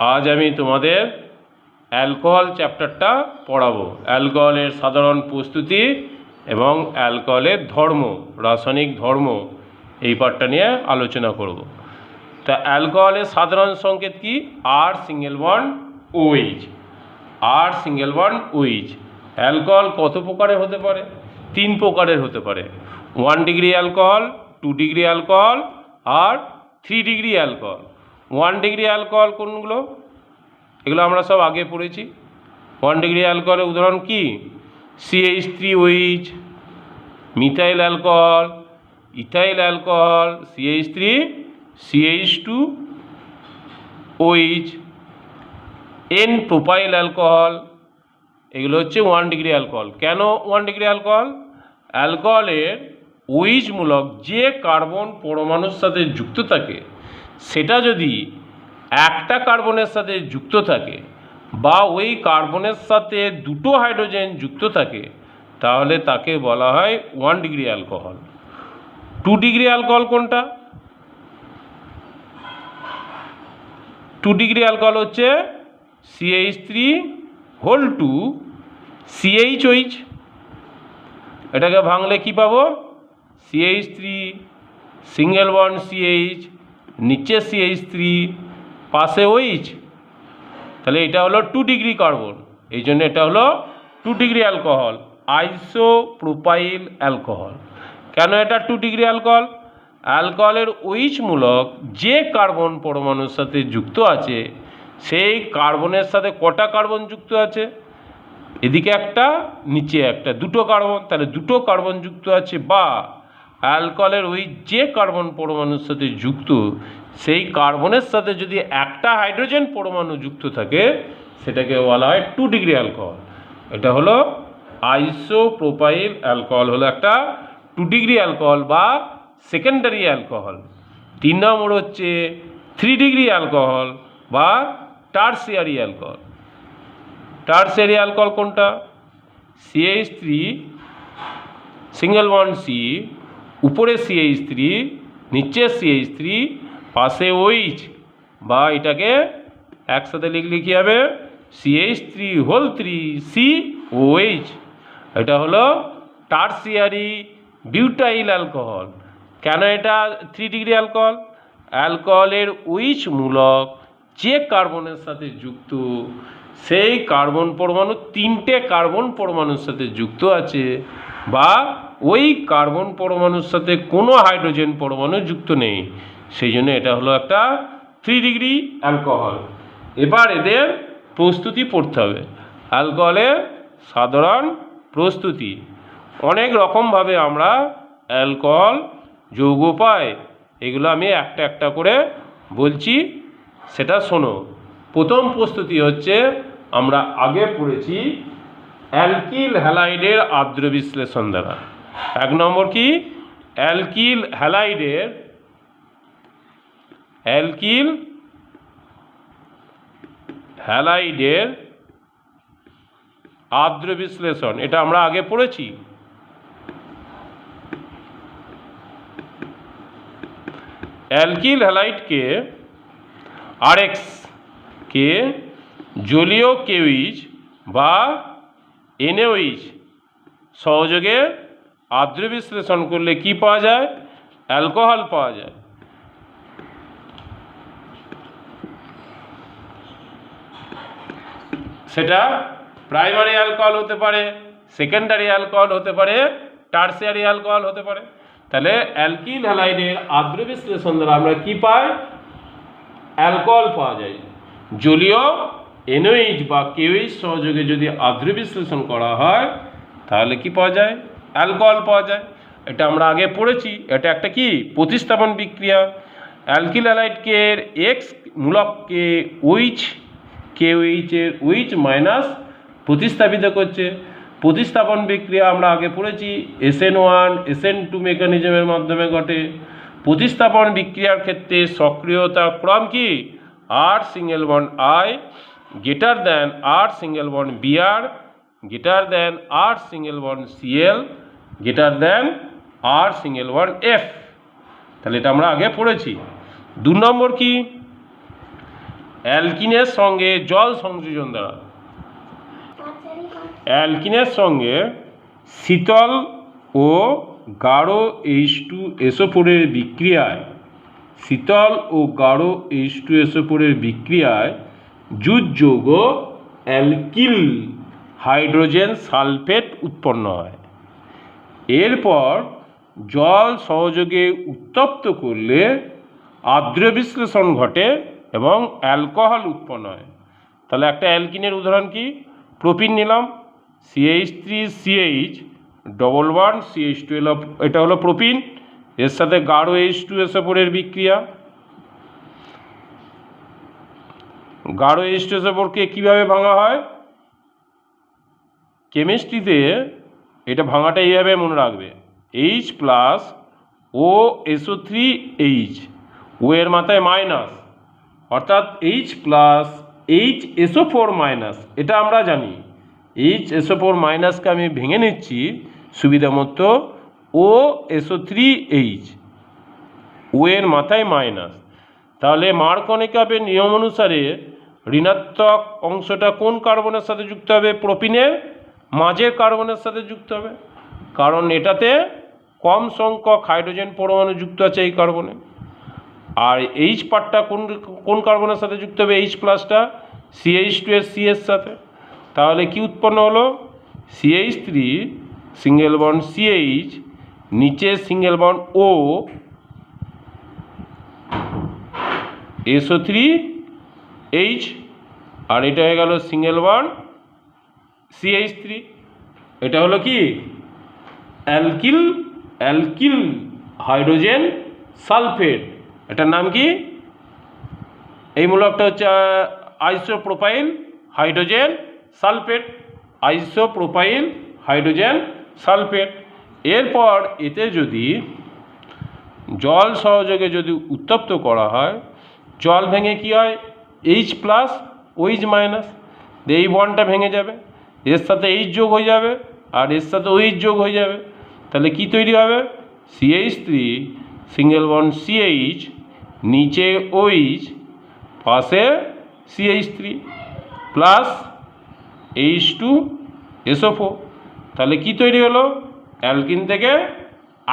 আজ আমি তোমাদের অ্যালকোহল চ্যাপ্টারটা পড়াবো। অ্যালকোহলের সাধারণ প্রস্তুতি এবং অ্যালকোহলের ধর্ম, রাসায়নিক ধর্ম, এই পার্টটা নিয়ে আলোচনা করব। তা অ্যালকোহলের সাধারণ সংকেত কি? আর সিঙ্গেল বন্ড ওইচ। আর সিঙ্গেল বন্ড ওইচ। অ্যালকোহল কত প্রকারের হতে পারে? 3 প্রকারের হতে পারে। 1 ডিগ্রি অ্যালকোহল, 2 ডিগ্রি অ্যালকোহল আর 3 ডিগ্রি অ্যালকোহল। 1 ডিগ্রি অ্যালকোহল কোনগুলো? এগুলো আমরা সব আগে পড়েছি। 1 ডিগ্রি অ্যালকোহলের উদাহরণ কি? CH3OH, methyl alcohol, ethyl alcohol, CH3, CH2OH, N propyl alcohol. এগুলো হচ্ছে 1 ডিগ্রি অ্যালকোহল। কেন 1 ডিগ্রি অ্যালকোহল? অ্যালকোহলের OH মূলক যে কার্বন পরমাণুর সাথে যুক্ত থাকে সেটা যদি একটা কার্বনের সাথে যুক্ত থাকে বা ওই কার্বনের সাথে 2টো হাইড্রোজেন যুক্ত থাকে তাহলে তাকে বলা হয় 1 ডিগ্রি অ্যালকোহল। 2 ডিগ্রি অ্যালকোহল কোনটা? 2 ডিগ্রি অ্যালকোহল হচ্ছে CH3 CHOH। এটাকে ভাঙলে কি পাবো? CH3 সিঙ্গেল বন্ড CH, নিচে CH3, পাশে OH। তাহলে এটা হলো 2 ডিগ্রি কার্বন, এই জন্য এটা হলো 2 ডিগ্রি অ্যালকোহল, আইসোপ্রোপাইল অ্যালকোহল। কেন এটা 2 ডিগ্রি অ্যালকোহল? অ্যালকোহলের OH মূলক যে কার্বন পরমাণুর সাথে যুক্ত আছে সেই কার্বনের সাথে কটা কার্বন যুক্ত আছে? এদিকে একটা, নিচে একটা, 2টো কার্বন। তাহলে 2টো কার্বন যুক্ত আছে বা অ্যালকোহলের ওই যে কার্বন পরমাণুর সাথে যুক্ত সেই কার্বনের সাথে যদি একটা হাইড্রোজেন পরমাণু যুক্ত থাকে সেটাকে বলা হয় 2 ডিগ্রি অ্যালকোহল। এটা হলো আইসোপ্রোপাইল অ্যালকোহল, হলো একটা 2 ডিগ্রি অ্যালকোহল বা সেকেন্ডারি অ্যালকোহল। 3 নম্বর হচ্ছে 3 ডিগ্রি অ্যালকোহল বা টারসিয়ারি অ্যালকোহল। টারসিয়ারি অ্যালকোহল কোনটা? CH3 সিঙ্গেল বন্ড C, উপরে CH3, নিচে CH3, পাশে OH, বা এটাকে একসাথে লিখলে কি হবে? CH3 COH। এটা হলো টারসিয়ারি বিউটাইল অ্যালকোহল। কেন এটা 3 ডিগ্রি অ্যালকোহল? অ্যালকোহলের OH মূলক যে কার্বনের সাথে যুক্ত সেই কার্বন পরমাণু 3টে কার্বন পরমাণুর সাথে যুক্ত আছে বা ওই কার্বন পরমাণুর সাথে কোনো হাইড্রোজেন পরমাণু যুক্ত নেই, সেই জন্য এটা হলো একটা 3 ডিগ্রি অ্যালকোহল। এবার এদের প্রস্তুতি পড়তে হবে। অ্যালকোহলের সাধারণ প্রস্তুতি, অনেক রকমভাবে আমরা অ্যালকোহল যৌগ পাই, এগুলো আমি একটা একটা করে বলছি, সেটা শোনো। প্রথম প্রস্তুতি হচ্ছে আমরা আগে পড়েছি অ্যালকিল হ্যালাইডের আর্দ্র বিশ্লেষণ দ্বারা। 1 নম্বর কি? অ্যালকিল হ্যালাইডের আর্দ্র বিশ্লেষণ, এটা আমরা আগে পড়েছি। অ্যালকিল হ্যালাইডকে RX কে জলীয় KOH বা NaOH সহযোগে আর্দ্র বিশ্লেষণ করলে কি পাওয়া যায়? অ্যালকোহল পাওয়া যায়। সেটা প্রাইমারি অ্যালকোহল হতে পারে, সেকেন্ডারি অ্যালকোহল হতে পারে, টারসিয়ারি অ্যালকোহল হতে পারে। তাহলে অ্যালকিল হ্যালাইডের আর্দ্র বিশ্লেষণ দ্বারা আমরা কি পাই? অ্যালকোহল পাওয়া যায়। জলীয় NaOH বা KOH সহযোগে যদি আর্দ্র বিশ্লেষণ করা হয় তাহলে কি পাওয়া যায়? অ্যালকোহল পাওয়া যায়। এটা আমরা আগে পড়েছি। এটা একটা কি? প্রতিস্থাপন বিক্রিয়া। অ্যালকিল হ্যালাইডকে X মূলককে OH KOH এর OH মাইনাস প্রতিস্থাপিত করছে। প্রতিস্থাপন বিক্রিয়া আমরা আগে পড়েছি SN1 SN2 মেকানিজমের মাধ্যমে ঘটে। প্রতিস্থাপন বিক্রিয়ার ক্ষেত্রে সক্রিয়তার ক্রম কি? R single bond I greater than R single bond Br greater than R single bond Cl greater than R single bond F। তাহলে এটা আমরা আগে পড়েছি। 2 নম্বর কি? অ্যালকিনের সঙ্গে জল সংযোজন দ্বারা, অ্যালকিনের সঙ্গে শীতল ও গাঢ় H2SO4 বিক্রিয়ায়, শীতল ও গাঢ় H2SO4 বিক্রিয়ায় জুট যৌগ অ্যালকিল হাইড্রোজেন সালফেট উৎপন্ন হয়। এরপর জল সহযোগে উত্তপ্ত করলে আর্দ্র বিশ্লেষণ ঘটে এবং অ্যালকোহল উৎপন্ন হয়। তাহলে একটা অ্যালকিনের উদাহরণ কি? প্রোপিন নিলাম, CH3CH ডবল ওয়ান CH2, এটা হলো প্রোপিন, এর সাথে গাঢ় H2SO4 বিক্রিয়া। গাঢ় H2SO4কে কীভাবে ভাঙা হয়? কেমিস্ট্রিতে এটা ভাঙাটা এইভাবে মনে রাখবে, H প্লাস OSO3H, ও এর মাথায় মাইনাস, অর্থাৎ H প্লাস HSO4 মাইনাস, এটা আমরা জানি। HSO4 মাইনাসকে আমি ভেঙে নিচ্ছি সুবিধা মতো, OSO3H, ও এর মাথায় মাইনাস। তাহলে মার্কনিকাপের নিয়ম অনুসারে ঋণাত্মক অংশটা কোন কার্বনের সাথে যুক্ত হবে? প্রোপিনের মাঝের কার্বনের সাথে যুক্ত হবে, কারণ এটাতে কম সংখ্যক হাইড্রোজেন পরমাণু যুক্ত আছে এই কার্বনে। আর H পার্টটা কোন কার্বনের সাথে যুক্ত হবে? H প্লাসটা CH2 এর C এর সাথে। তাহলে কি উৎপন্ন হলো? CH3 সিঙ্গেল বন্ড CH, নিচে সিঙ্গেল বন্ড O, SO3H, আর এটা হয়ে গেল সিঙ্গেল বন্ড CH3। এটা হলো কি? Alkyl hydrogen sulphate. এটার নাম কি? এই মূলকটা হচ্ছে isopropyl hydrogen sulphate, isopropyl hydrogen sulphate. এরপর এতে যদি জল সহযোগে যদি উত্তপ্ত করা হয়, জল ভেঙে কি হয়? H প্লাস OH মাইনাস, এই বন্ডটা ভেঙে যাবে, এর সাথে H যোগ হয়ে যাবে আর এর সাথে OH যোগ হয়ে যাবে। তাহলে কি তৈরি হবে? CH3 সিঙ্গেল বন্ড CH, নিচে OH, পাশে CH3 প্লাস H2SO4। তাহলে কি তৈরি হলো? অ্যালকিন থেকে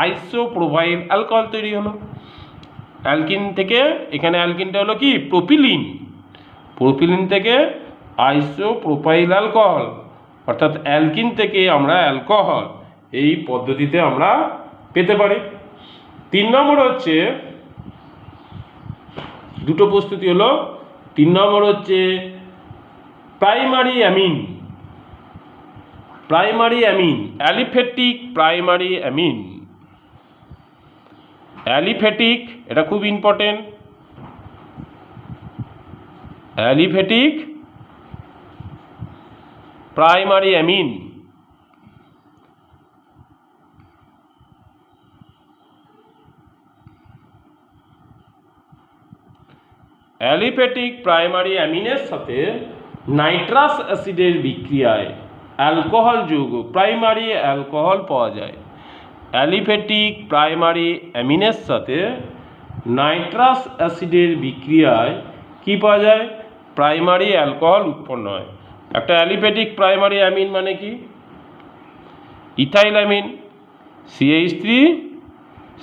আইসোপ্রোপাইল অ্যালকোহল তৈরি হলো। অ্যালকিন থেকে এখানে অ্যালকিনটা হলো কি? প্রোপিলিন, প্রোপিলিন থেকে আইসোপ্রোপাইল অ্যালকোহল, অর্থাৎ অ্যালকিন থেকে আমরা অ্যালকোহল এই পদ্ধতিতে আমরা পেতে পারি। 3 নম্বর হচ্ছে, দুটো প্রস্তুতি হলো। 3 নম্বর হচ্ছে primary amine, primary amine, aliphatic primary amine. Aliphatic, এটা খুব important, aliphatic primary amine. Aliphatic primary অ্যামিনের সাথে নাইট্রাস অ্যাসিডের বিক্রিয়ায় অ্যালকোহল যৌগ প্রাইমারি অ্যালকোহল পাওয়া যায়। অ্যালিফ্যাটিক প্রাইমারি অ্যামিনের সাথে নাইট্রাস অ্যাসিডের বিক্রিয়ায় কি পাওয়া যায়? প্রাইমারি অ্যালকোহল উৎপন্ন হয়। একটা অ্যালিফ্যাটিক প্রাইমারি অ্যামিন মানে কি? Ethyl amine, CH3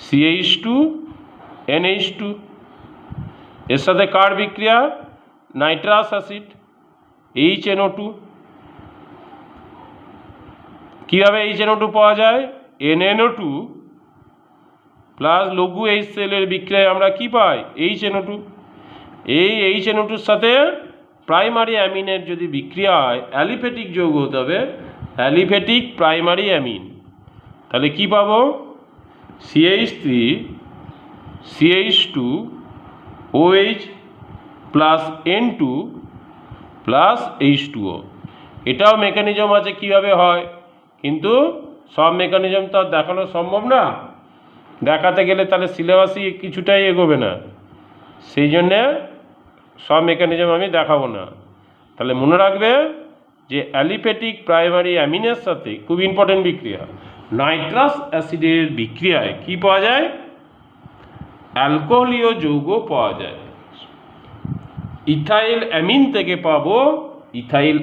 CH2 NH2, এর সাথে কার বিক্রিয়া? Nitrous acid HNO2। কীভাবে HNO2 পাওয়া যায়? NNO2 প্লাস লঘু HCl এর বিক্রিয়ায় আমরা কি পাই? HNO2। এই HNO2-র সাথে প্রাইমারি অ্যামিনের যদি বিক্রিয়া হয়, অ্যালিফ্যাটিক যৌগ হতে হবে, অ্যালিফ্যাটিক প্রাইমারি অ্যামিন। তাহলে কি পাবো? CH3 CH2 OH plus N2 plus H2O। এটাও মেকানিজম আছে কীভাবে হয়, কিন্তু সব মেকানিজম তো আর দেখানো সম্ভব না। দেখাতে গেলে তাহলে সিলেবাসই কিছুটাই এগোবে না, সেই জন্যে সব মেকানিজম আমি দেখাবো না। তাহলে মনে রাখবে যে অ্যালিফ্যাটিক প্রাইমারি অ্যামিনের সাথে খুব ইম্পর্টেন্ট বিক্রিয়া, নাইট্রাস অ্যাসিডের বিক্রিয়ায় কি পাওয়া যায়? অ্যালকোহলীয় যৌগ পাওয়া যায়। ইথাইল অ্যামিন থেকে পাবো ইথাইল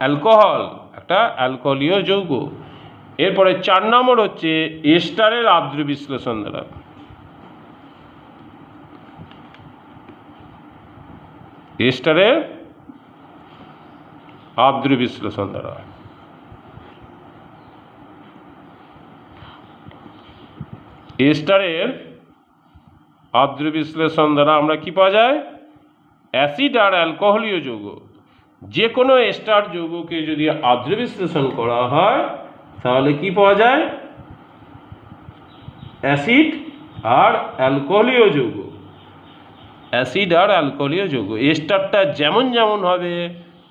অ্যালকোহল, একটা অ্যালকোহলীয় যৌগ। এরপরে 4 নম্বর হচ্ছে এস্টারের আদ্র বিশ্লেষণ দ্বারা। এস্টারের আদ্র বিশ্লেষণ দ্বারা এস্টারের আদ্র বিশ্লেষণ দ্বারা আমরা কি পাওয়া যায়? অ্যাসিড আর অ্যালকোহলীয় যৌগ, যে কোনো এস্টার যৌগকে যদি আদ্র বিশ্লেষণ করা হয় তাহলে কি পাওয়া যায়? অ্যাসিড আর অ্যালকোহলীয় যৌগ। অ্যাসিড আর অ্যালকোহলীয় যৌগ এস্টারটা যেমন যেমন হবে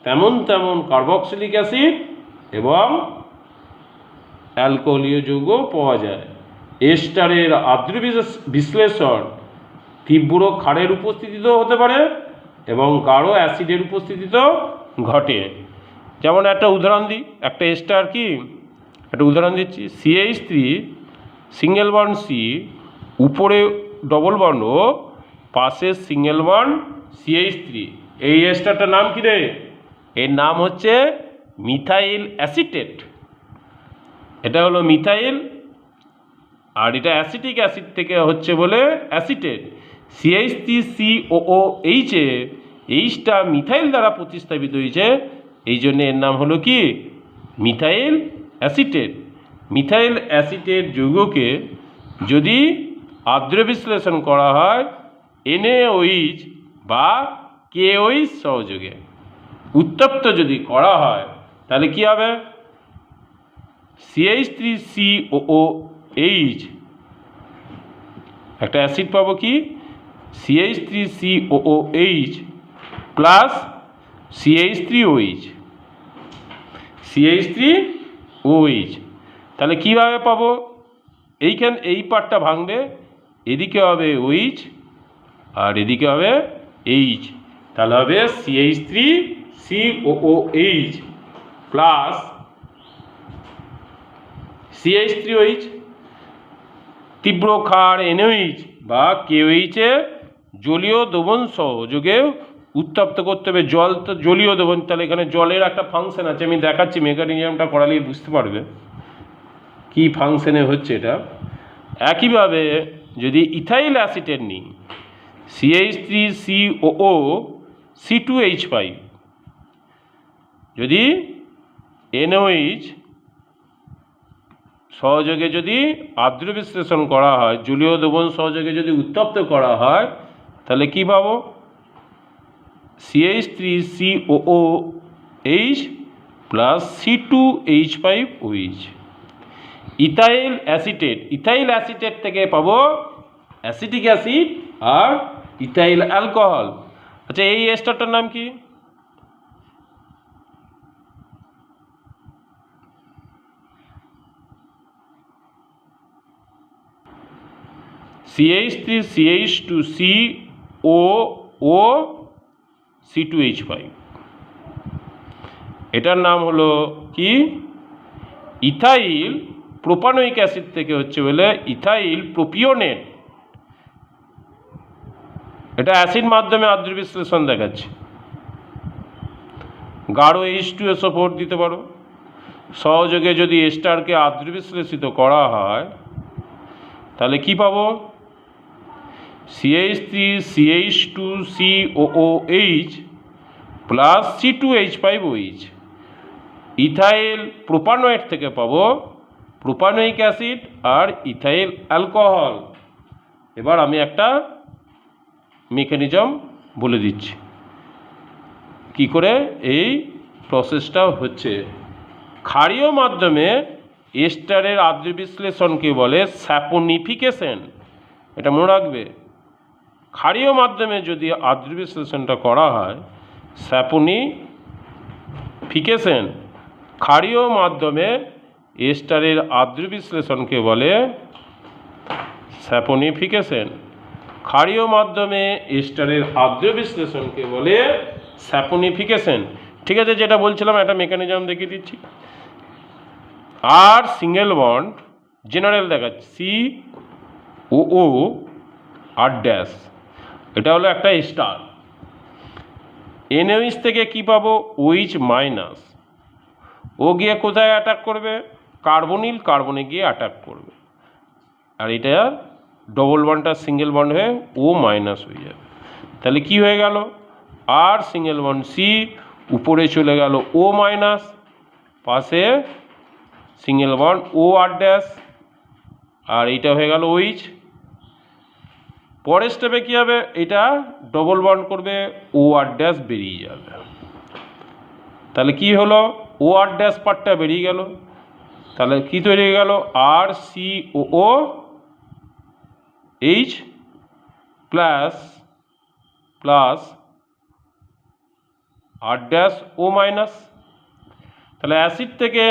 তেমন তেমন কার্বক্সিলিক অ্যাসিড এবং অ্যালকোহলীয় যৌগ পাওয়া যায়। এস্টারের আদ্র বিশ্লেষণ তীব্র ক্ষারের উপস্থিতিতেও হতে পারে এবং গাঢ় অ্যাসিডের উপস্থিতিতেও ঘটে। যেমন একটা উদাহরণ দিই, একটা এস্টার কি, একটা উদাহরণ দিচ্ছি, CH3 সিঙ্গেল বন্ড C, উপরে ডবল বন্ড ও পাশে সিঙ্গেল বন্ড CH3। এই এস্টারটার নাম কি রে? এর নাম হচ্ছে মিথাইল অ্যাসিটেট। এটা হলো মিথাইল, আর এটা অ্যাসিটিক অ্যাসিড থেকে হচ্ছে বলে অ্যাসিটেট। CH3COOH এ এইচটা মিথাইল দ্বারা প্রতিস্থাপিত হয়েছে, এই জন্য এর নাম হলো কি? Methyl acetate. মিথাইল অ্যাসিটেট যৌগকে যদি আদ্র বিশ্লেষণ করা হয় NaOH বা KOH সহযোগে, উত্তপ্ত যদি করা হয় তাহলে কি হবে? CH3COOH একটা অ্যাসিড পাবো কি? CH3COOH plus CH3OH। CH3OH তাহলে কীভাবে পাবো? এই পার্টটা ভাঙবে, এদিকে হবে OH আর এদিকে হবে H, তাহলে হবে CH3COOH প্লাস CH3OH। তীব্র ক্ষার NaOH বা KOH এ জলীয় দ্রবণ সহযোগে উত্তপ্ত করতে হবে। জল তো জলীয় দ্রবণ, তাহলে এখানে জলের একটা ফাংশন আছে, আমি দেখাচ্ছি, মেকানিজমটা করালেই বুঝতে পারবে কি ফাংশনে হচ্ছে এটা। একইভাবে যদি ইথাইল অ্যাসিটেট নিই, CH3COO C2H5, যদি NaOH সহযোগে যদি আদ্র বিশ্লেষণ করা হয়, জলীয় দ্রবণ সহযোগে যদি উত্তপ্ত করা হয় তাহলে কি পাবো? CH3COOH plus C2H5OH। Ethyl acetate থেকে পাবো অ্যাসিটিক অ্যাসিড আর ইথাইল অ্যালকোহল। আচ্ছা, এই এস্টারটার নাম কি? CH3CH2COO C2H5, এটার নাম হলো কি? ইথাইল প্রোপানোয়িক অ্যাসিড থেকে হচ্ছে বলে ইথাইল প্রোপিওনেট। এটা অ্যাসিড মাধ্যমে আদ্র বিশ্লেষণ দেখাচ্ছে। গাঢ় H2SO4 দিতে পারো। সহযোগে যদি এস্টারকে আদ্র বিশ্লেষিত করা হয় তাহলে কি পাবো? CH3CH2COOH plus C2H5OH। Ethyl propanoate থেকে পাবো প্রোপানোয়িক অ্যাসিড আর ইথাইল অ্যালকোহল। এবার আমি একটা মেকানিজম বলে দিচ্ছি কি করে এই প্রসেসটা হচ্ছে। ক্ষারীয় মাধ্যমে এস্টারের আদ্র বিশ্লেষণকে বলে স্যাপোনিফিকেশন। এটা মনে রাখবে, ক্ষারীয় মাধ্যমে যদি আদ্র বিশ্লেষণটা করা হয় স্যাপোনিফিকেশন। ক্ষারীয় মাধ্যমে এস্টারের আদ্র বিশ্লেষণকে বলে স্যাপোনিফিকেশন। ক্ষারীয় মাধ্যমে এস্টারের আদ্র বিশ্লেষণকে বলে স্যাপোনিফিকেশন। ঠিক আছে, যেটা বলছিলাম একটা মেকানিজম দেখিয়ে দিচ্ছি। আর সিঙ্গেল বন্ড জেনারেল দেখাচ্ছি COO আর ড্যাশ, এটা হলো একটা স্টার। NaOH থেকে কি পাবো OH মাইনাস, ও গিয়ে কোথায় অ্যাটাক করবে কার্বনিল, কার্বনে গিয়ে অ্যাটাক করবে, আর এটা ডবল বন্ডটা সিঙ্গেল বন্ড হয়ে ও মাইনাস হয়ে যাবে। তাহলে কি হয়ে গেল আর সিঙ্গেল বন্ড সি, উপরে চলে গেল ও মাইনাস, পাশে সিঙ্গেল বন্ড ও আর ড্যাশ, আর এইটা হয়ে গেল OH। পরের স্টেপে কী হবে, এটা ডবল বন্ড করবে ও আর ড্যাশ বেরিয়ে যাবে। তাহলে কি হলো ও আর ড্যাশ পার্টটা বেরিয়ে গেল, তাহলে কি তৈরি হয়ে গেল R C O H plus plus R dash O minus. তাহলে অ্যাসিড থেকে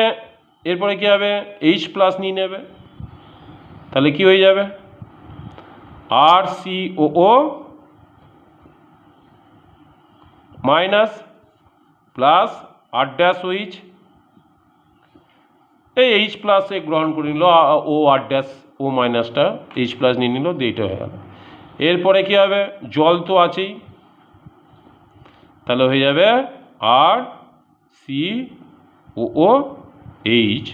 এরপরে কী হবে এইচ প্লাস নিয়ে নেবে, তাহলে কি হয়ে যাবে আর সি ও minus plus R dash OH, এই এইচ প্লাসে গ্রহণ করে নিল ও আর ড্যাশ ও মাইনাসটা এইচ প্লাস নিয়ে নিল, দিয়ে এইটা হয়ে গেল। এরপরে কী হবে জল তো আছেই, তাহলে হয়ে যাবে আর C O H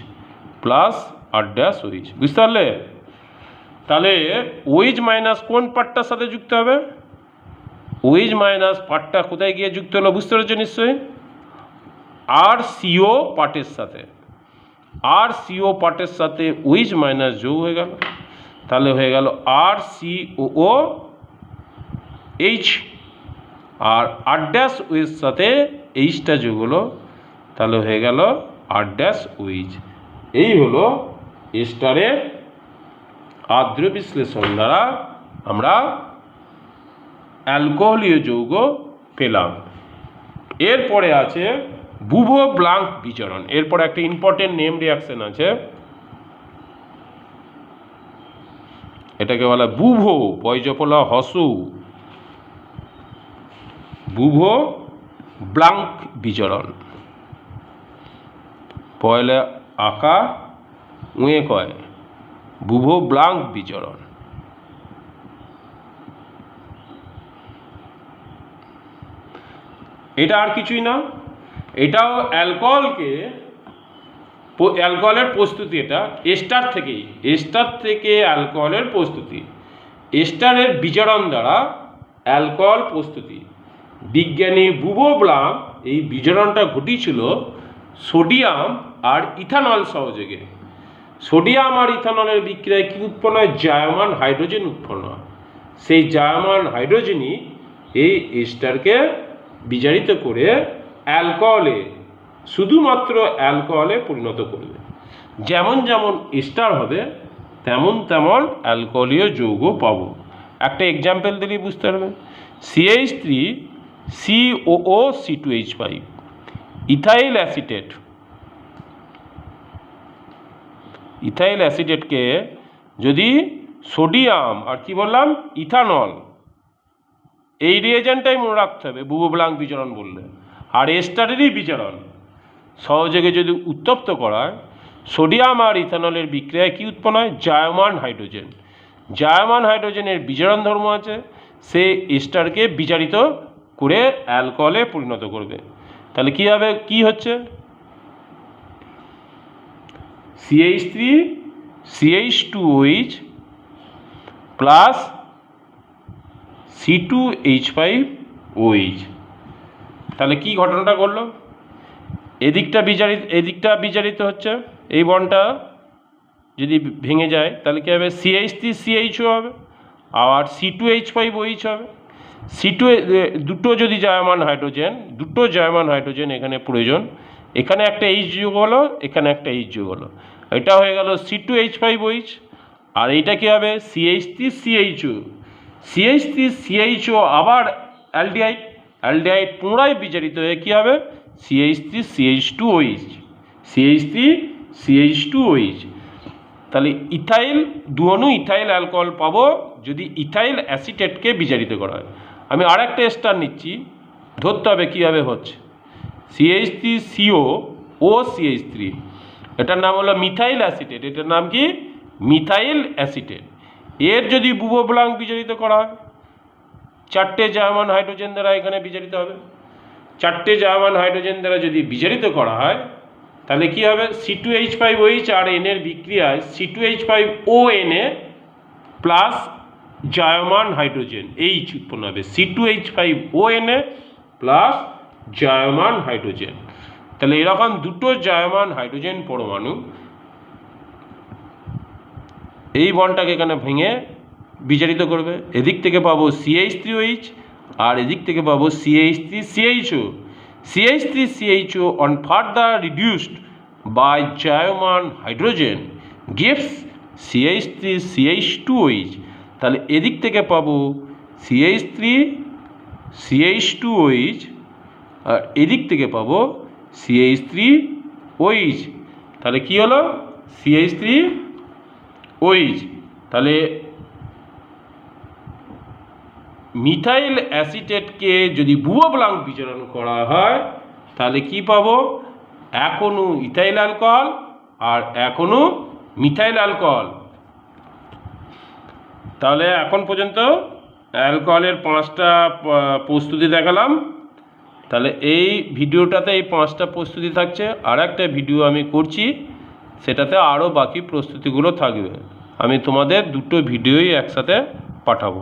plus R dash OH, বুঝতে পারলে? তাহলে OH মাইনাস কোন পার্টটার সাথে যুক্ত হবে, OH মাইনাস পার্টটা কোথায় গিয়ে যুক্ত হলো বুঝতে পেরেছো নিশ্চয়ই, আর সিও পার্টের সাথে, আর সিও পার্টের সাথে OH মাইনাস যোগ হয়ে গেল, তাহলে হয়ে গেল আর সি ও এইচ, আর আর ড্যাশ ওয়ের সাথে এইচটা যোগ হলো, তাহলে হয়ে গেল আর ড্যাশ OH। এই হলো এস্টারের আর্দ্র বিশ্লেষণ দ্বারা আমরা অ্যালকোহলীয় যৌগ পেলাম। এরপরে আছে বুভো ব্লাঙ্ক বিচরণ, এরপরে একটা ইম্পর্টেন্ট নেম রিয়াকশন আছে, এটাকে বলা বুভো পয়জপলা হসু, বুভো ব্লাঙ্ক বিচরণ, পয়লা আঁকা উঁয়ে কয় বুভো ব্লাঙ্ক বিচরণ। এটা আর কিছুই না, এটাও অ্যালকোহলের প্রস্তুতি, এটা এস্টার থেকে অ্যালকোহলের প্রস্তুতি, এস্টারের বিচরণ দ্বারা অ্যালকোহল প্রস্তুতি। বিজ্ঞানী বুভো ব্লাঙ্ক এই বিচরণটা ঘটিয়েছিল সোডিয়াম আর ইথানল সহযোগে। সোডিয়াম আর ইথানলের বিক্রিয়ায় কী উৎপন্ন হয়, জায়মান হাইড্রোজেন উৎপন্ন হয়, সেই জায়মান হাইড্রোজেনই এই এস্টারকে বিজারিত করে অ্যালকোহলে, শুধুমাত্র অ্যালকোহলে পরিণত করবে। যেমন যেমন এস্টার হবে তেমন তেমন অ্যালকোহলীয় যৌগ পাবো। একটা এক্সাম্পল দিলে বুঝতে পারবেন, CH3COO(C2H5), ইথাইল অ্যাসিটেটকে যদি সোডিয়াম আর কি বললাম ইথানল, এই রিয়েজেন্টটাই মনে রাখতে হবে বুভো ব্লাঙ্ক বিচরণ বললে, আর এস্টারেরই বিচরণ সহযোগে যদি উত্তপ্ত করায়, সোডিয়াম আর ইথানলের বিক্রিয়ায় কী উৎপন্ন হয়, জায়মান হাইড্রোজেন। জায়মান হাইড্রোজেনের বিচরণ ধর্ম আছে, সে এস্টারকে বিজারিত করে অ্যালকোহলে পরিণত করবে। তাহলে কী হবে, কী হচ্ছে CH3CH2OH প্লাস C2H5OH। তাহলে কি ঘটনাটা ঘটলো, এদিকটা বিজারিত হচ্ছে, এই বন্ডটা যদি ভেঙে যায় তাহলে কী হবে CH3CHO হবে, আর C2H5OH হবে। দুটো যদি জায়মান হাইড্রোজেন এখানে প্রয়োজন, এখানে একটা H যোগ হলো, এখানে একটা H যোগ হলো, এটা হয়ে গেল C2H5OH, আর এইটা কী হবে CH3CHO আবার অ্যালডিহাইড পুনরায় বিজারিত হয়ে কী হবে CH3CH2OH। তাহলে দুঅণু ইথাইল অ্যালকোহল পাবো যদি ইথাইল অ্যাসিটেটকে বিজারিত করা হয়। আমি আর একটা স্টার নিচ্ছি, ধরতে হবে কীভাবে হচ্ছে, CH3COOCH3, এটার নাম হলো মিথাইল অ্যাসিটেট, এটার নাম কি মিথাইল অ্যাসিটেট। এর যদি বুভো ব্লাঙ্ক বিজারিত করা হয়, 4টে জার্মান হাইড্রোজেন দ্বারা এখানে বিজারিত হবে, চারটে জায়মান হাইড্রোজেন দ্বারা যদি বিজারিত করা হয় তাহলে কি হবে, C2H5OH আর N এর বিক্রিয়ায় C2H5ONA প্লাস জায়মান হাইড্রোজেন H উৎপন্ন হবে, C2H5ONA প্লাস জায়মান হাইড্রোজেন। তাহলে এরকম দুটো জায়মান হাইড্রোজেন পরমাণু এই বন্ডটাকে এখানে ভেঙে বিজারিত করবে। এদিক থেকে পাবো CH3OH আর এদিক থেকে পাবো CH3CHO। CH3CHO on further reduced by জায়মান হাইড্রোজেন gives CH3CH2OH। তাহলে এদিক থেকে পাবো CH3CH2OH আর এদিক থেকে পাবো CH3OH। তাহলে কি হলো, CH3OH। তাহলে মিথাইল অ্যাসিটেটকে যদি বুয়োবলাঙ্ক বিচরণ করা হয় তাহলে কি পাবো, এক অণু ইথাইল অ্যালকোহল আর এক অণু মিথাইল অ্যালকোহল। তাহলে এখন পর্যন্ত অ্যালকোহলের 5টা প্রস্তুতি দেখালাম। তাহলে এই ভিডিওটাতে এই 5টা প্রস্তুতি থাকছে, আর একটা ভিডিও আমি করছি সেটাতে আরও বাকি প্রস্তুতিগুলো থাকবে। আমি তোমাদের দুটো ভিডিওই একসাথে পাঠাবো।